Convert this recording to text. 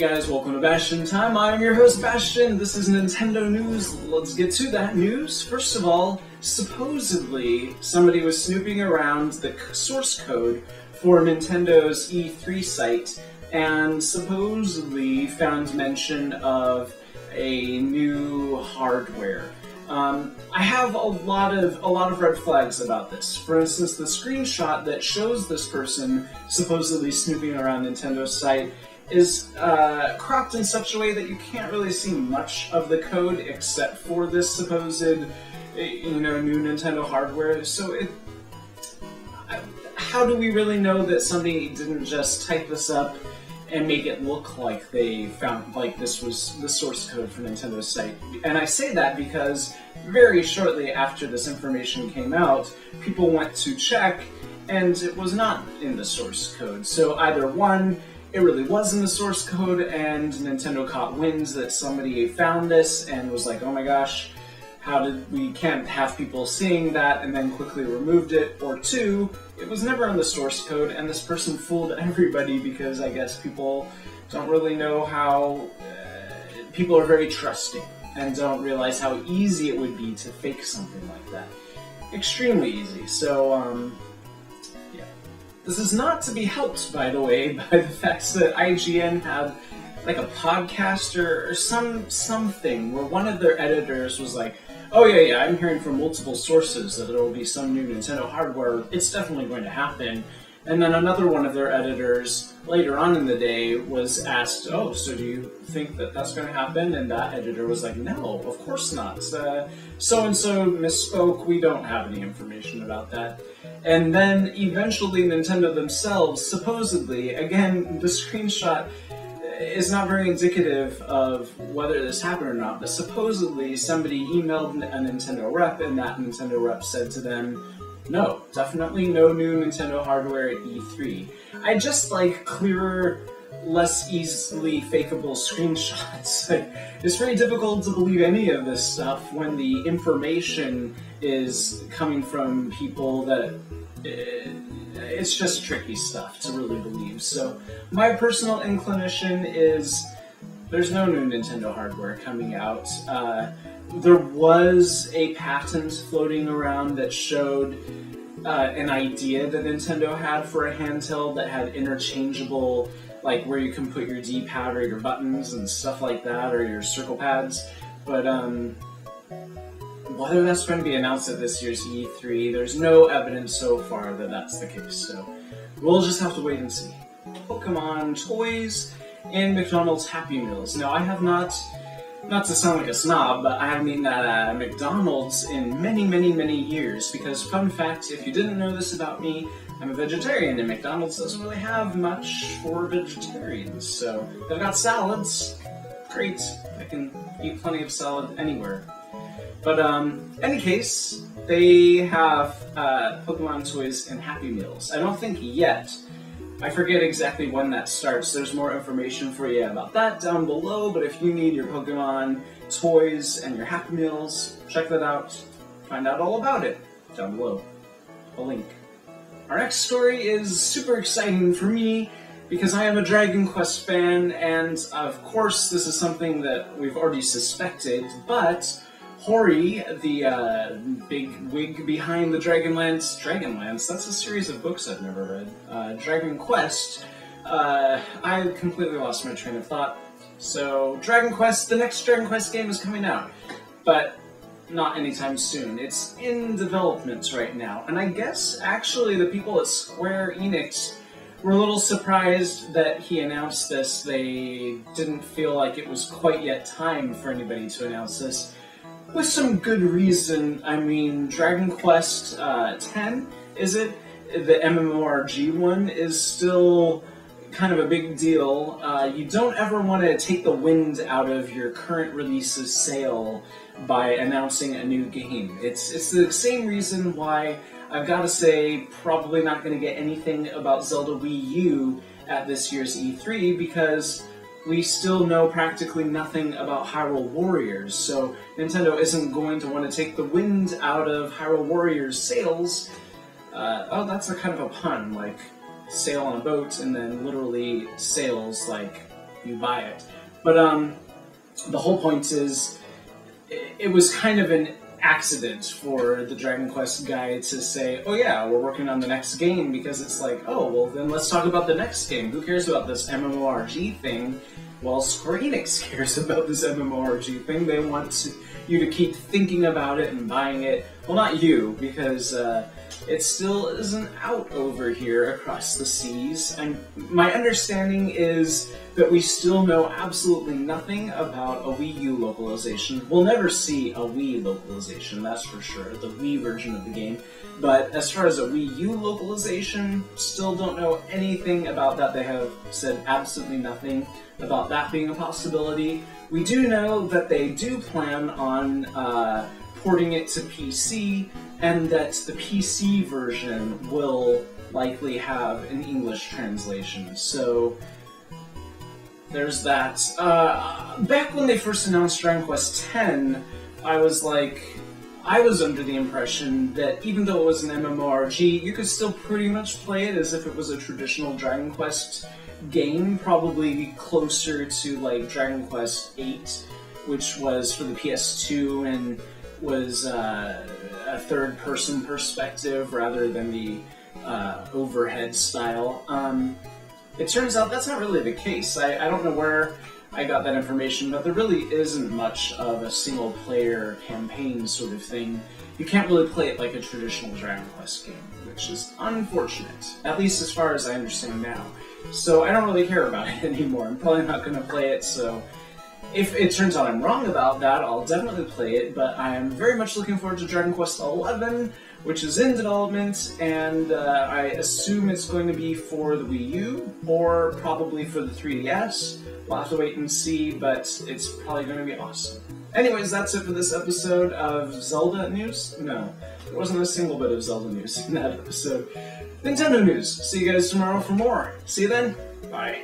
guys, welcome to Bastian Time. I'm your host Bastian. This is Nintendo News. Let's get to that news. First of all, supposedly somebody was snooping around the source code for Nintendo's E3 site and supposedly found mention of a new hardware. I have a lot of red flags about this. For instance, the screenshot that shows this person supposedly snooping around Nintendo's site is cropped in such a way that you can't really see much of the code except for this supposed, new Nintendo hardware. So how do we really know that somebody didn't just type this up and make it look like they found, like this was the source code for Nintendo's site? And I say that because very shortly after this information came out, people went to check and it was not in the source code. So either one, it really was in the source code and Nintendo caught wind that somebody found this and was like, oh my gosh, we can't have people seeing that, and then quickly removed it. Or two, it was never in the source code and this person fooled everybody because I guess people don't really know how, people are very trusting and don't realize how easy it would be to fake something like that. Extremely easy. So, yeah. This is not to be helped, by the way, by the fact that IGN had like a podcast or something where one of their editors was like, oh yeah, I'm hearing from multiple sources that there will be some new Nintendo hardware. It's definitely going to happen. And then another one of their editors later on in the day was asked, oh, so do you think that that's going to happen? And that editor was like, no, of course not. So-and-so misspoke. We don't have any information about that. And then eventually Nintendo themselves, supposedly, again, the screenshot is not very indicative of whether this happened or not, but supposedly somebody emailed a Nintendo rep and that Nintendo rep said to them, no, definitely no new Nintendo hardware at E3. I just like clearer, less easily fakeable screenshots. It's very difficult to believe any of this stuff when the information is coming from people that it's just tricky stuff to really believe. So my personal inclination is there's no new Nintendo hardware coming out. There was a patent floating around that showed an idea that Nintendo had for a handheld that had interchangeable, like where you can put your D-pad or your buttons and stuff like that, or your circle pads. But whether that's going to be announced at this year's E3, there's no evidence so far that that's the case. So we'll just have to wait and see. Pokemon toys and McDonald's Happy Meals. Now, I have not to sound like a snob, but I haven't eaten at McDonald's in many, many, many years, because fun fact, if you didn't know this about me, I'm a vegetarian, and McDonald's doesn't really have much for vegetarians. So they've got salads. Great. I can eat plenty of salad anywhere. But any case, they have Pokemon toys and Happy Meals. I don't think yet. I forget exactly when that starts. There's more information for you about that down below, but if you need your Pokemon toys and your Happy Meals, check that out. Find out all about it down below. A link. Our next story is super exciting for me because I am a Dragon Quest fan, and of course this is something that we've already suspected, but Hori, the big wig behind the Dragonlance, that's a series of books I've never read. Dragon Quest, I completely lost my train of thought. So, Dragon Quest, the next Dragon Quest game is coming out, but not anytime soon. It's in development right now, and I guess actually the people at Square Enix were a little surprised that he announced this. They didn't feel like it was quite yet time for anybody to announce this. With some good reason. I mean, Dragon Quest X, is it? The MMORG one is still kind of a big deal. You don't ever want to take the wind out of your current release's sail by announcing a new game. It's the same reason why I've got to say probably not going to get anything about Zelda Wii U at this year's E3 because we still know practically nothing about Hyrule Warriors, so Nintendo isn't going to want to take the wind out of Hyrule Warriors' sails. Oh, that's a kind of a pun, like sail on a boat and then literally sails like you buy it. But the whole point is, it was kind of an accident for the Dragon Quest guy to say, oh yeah, we're working on the next game, because it's like, oh, well then let's talk about the next game. Who cares about this MMORG thing? Well, Square Enix cares about this MMORG thing. They want you to keep thinking about it and buying it. Well, not you, because it still isn't out over here across the seas. And my understanding is that we still know absolutely nothing about a Wii U localization. We'll never see a Wii localization, that's for sure, the Wii version of the game. But as far as a Wii U localization, still don't know anything about that. They have said absolutely nothing about that being a possibility. We do know that they do plan on porting it to PC, and that the PC version will likely have an English translation. So there's that. Back when they first announced Dragon Quest X, I was under the impression that even though it was an MMORG, you could still pretty much play it as if it was a traditional Dragon Quest game, probably closer to like Dragon Quest VIII, which was for the PS2 and was a third-person perspective rather than the overhead style. It turns out that's not really the case. I don't know where I got that information, but there really isn't much of a single-player campaign sort of thing. You can't really play it like a traditional Dragon Quest game, which is unfortunate, at least as far as I understand now. So I don't really care about it anymore. I'm probably not going to play it, so if it turns out I'm wrong about that, I'll definitely play it, but I am very much looking forward to Dragon Quest XI, which is in development, and I assume it's going to be for the Wii U, or probably for the 3DS. We'll have to wait and see, but it's probably going to be awesome. Anyways, that's it for this episode of Zelda news. No, there wasn't a single bit of Zelda news in that episode. Nintendo news. See you guys tomorrow for more. See you then. Bye.